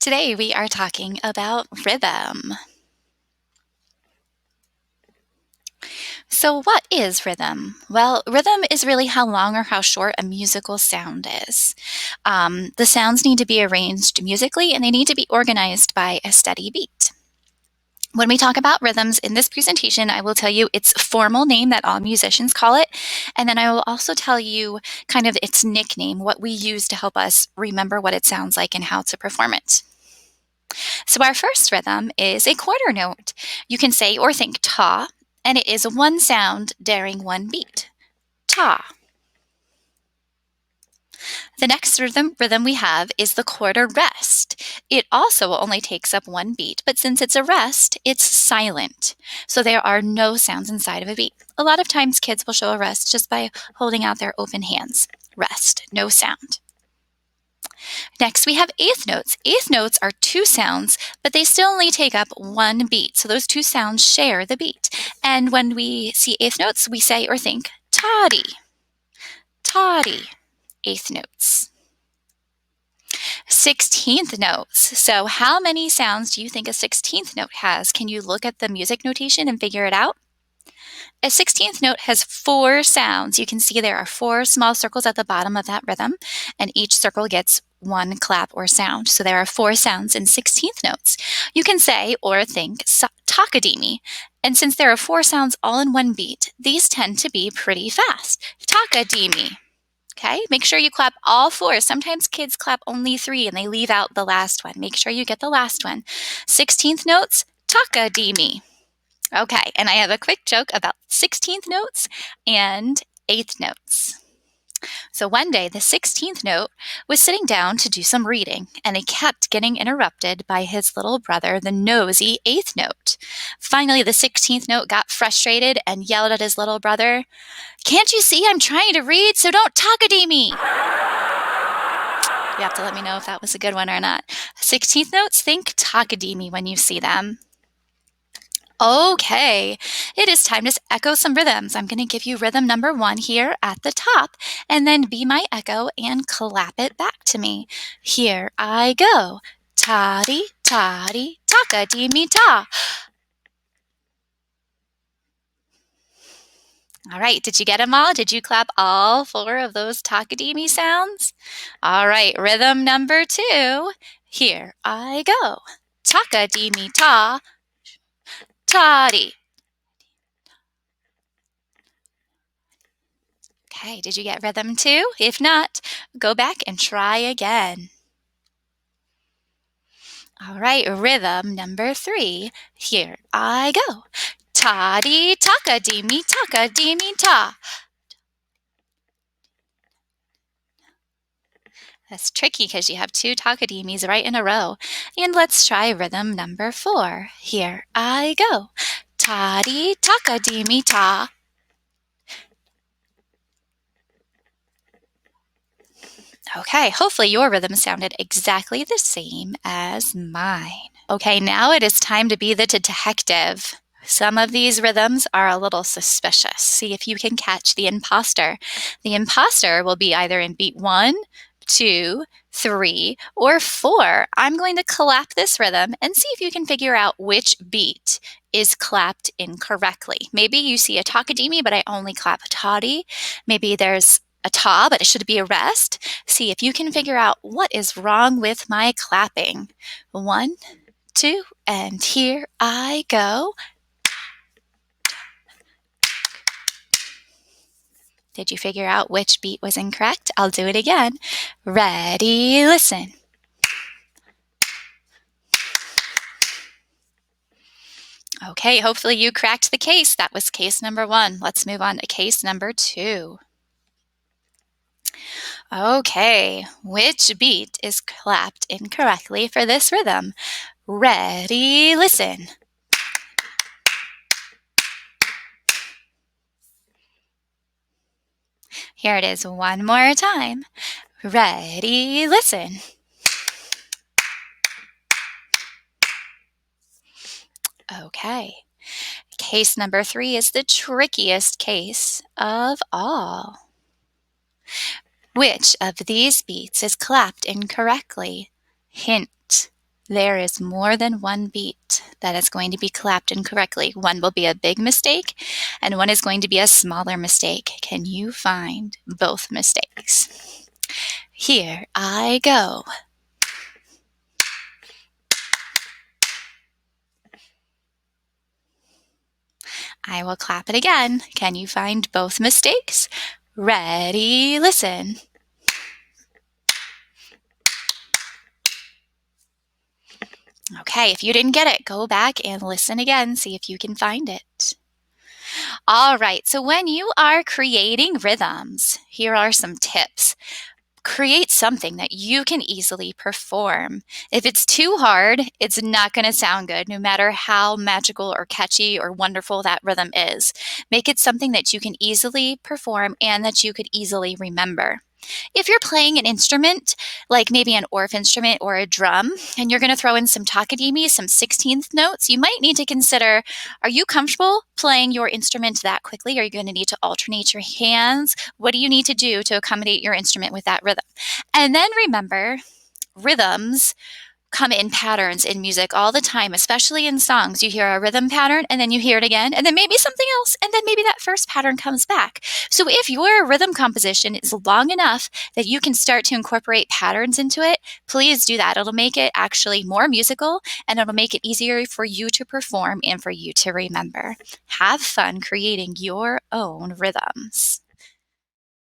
Today we are talking about rhythm. So what is rhythm? Well, rhythm is really how long or how short a musical sound is. The sounds need to be arranged musically and they need to be organized by a steady beat. When we talk about rhythms in this presentation, I will tell you its formal name that all musicians call it, and then I will also tell you kind of its nickname, what we use to help us remember what it sounds like and how to perform it. So our first rhythm is a quarter note. You can say or think ta, and it is one sound during one beat. Ta. The next rhythm we have is the quarter rest. It also only takes up one beat, but since it's a rest, it's silent. So there are no sounds inside of a beat. A lot of times kids will show a rest just by holding out their open hands. Rest, no sound. Next, we have eighth notes. Eighth notes are two sounds, but they still only take up one beat. So those two sounds share the beat. And when we see eighth notes, we say or think toddy, toddy, eighth notes. 16th notes. So how many sounds do you think a 16th note has? Can you look at the music notation and figure it out? A 16th note has four sounds. You can see there are four small circles at the bottom of that rhythm, and each circle gets one clap or sound. So there are four sounds in 16th notes. You can say or think takadimi. And since there are four sounds all in one beat, these tend to be pretty fast. Takadimi. Okay, make sure you clap all four. Sometimes kids clap only three and they leave out the last one. Make sure you get the last one. 16th notes, takadimi. Okay, and I have a quick joke about 16th notes and 8th notes. So one day, the 16th note was sitting down to do some reading, and he kept getting interrupted by his little brother, the nosy 8th note. Finally, the 16th note got frustrated and yelled at his little brother, "Can't you see I'm trying to read, so don't takadimi?" You have to let me know if that was a good one or not. 16th notes, think takadimi when you see them. Okay, it is time to echo some rhythms. I'm going to give you rhythm number 1 here at the top, and then be my echo and clap it back to me. Here I go. Toddy, toddy, taka-dee-me ta. All right, did you get them all? Did you clap all 4 of those taka-dee-me sounds? All right, rhythm number 2. Here I go. Taka-dee-me ta, toddy. Okay, did you get rhythm 2? If not, go back and try again. All right, rhythm number 3. Here I go. Ta-dee, taka-dee-me, taka-dee-me, ta. That's tricky because you have 2 taka-dee-mes right in a row. And let's try rhythm number 4. Here I go. Ta-dee, taka-dee-me, ta. Okay, hopefully your rhythm sounded exactly the same as mine. Okay, now it is time to be the detective. Some of these rhythms are a little suspicious. See if you can catch the imposter. The imposter will be either in beat 1, 2, 3, or 4. I'm going to clap this rhythm and see if you can figure out which beat is clapped incorrectly. Maybe you see a takadimi, but I only clap a toddy. Maybe there's a ta, but it should be a rest. See if you can figure out what is wrong with my clapping. 1, 2, and here I go. Did you figure out which beat was incorrect? I'll do it again. Ready, listen. Okay, hopefully you cracked the case. That was case number 1. Let's move on to case number 2. Okay, which beat is clapped incorrectly for this rhythm? Ready, listen. Here it is one more time. Ready, listen. Okay. Case number 3 is the trickiest case of all. Which of these beats is clapped incorrectly? Hint. There is more than one beat that is going to be clapped incorrectly. One will be a big mistake, and one is going to be a smaller mistake. Can you find both mistakes? Here I go. I will clap it again. Can you find both mistakes? Ready, listen. Okay, if you didn't get it, go back and listen again, see if you can find it. All right, so when you are creating rhythms, here are some tips. Create something that you can easily perform. If it's too hard, it's not going to sound good, no matter how magical or catchy or wonderful that rhythm is. Make it something that you can easily perform and that you could easily remember. If you're playing an instrument, like maybe an Orff instrument or a drum, and you're going to throw in some takadimi, some 16th notes, you might need to consider, are you comfortable playing your instrument that quickly? Are you going to need to alternate your hands? What do you need to do to accommodate your instrument with that rhythm? And then remember, rhythms come in patterns in music all the time, especially in songs. You hear a rhythm pattern and then you hear it again, and then maybe something else, and then maybe that first pattern comes back. So if your rhythm composition is long enough that you can start to incorporate patterns into it, please do that. It'll make it actually more musical, and it'll make it easier for you to perform and for you to remember. Have fun creating your own rhythms.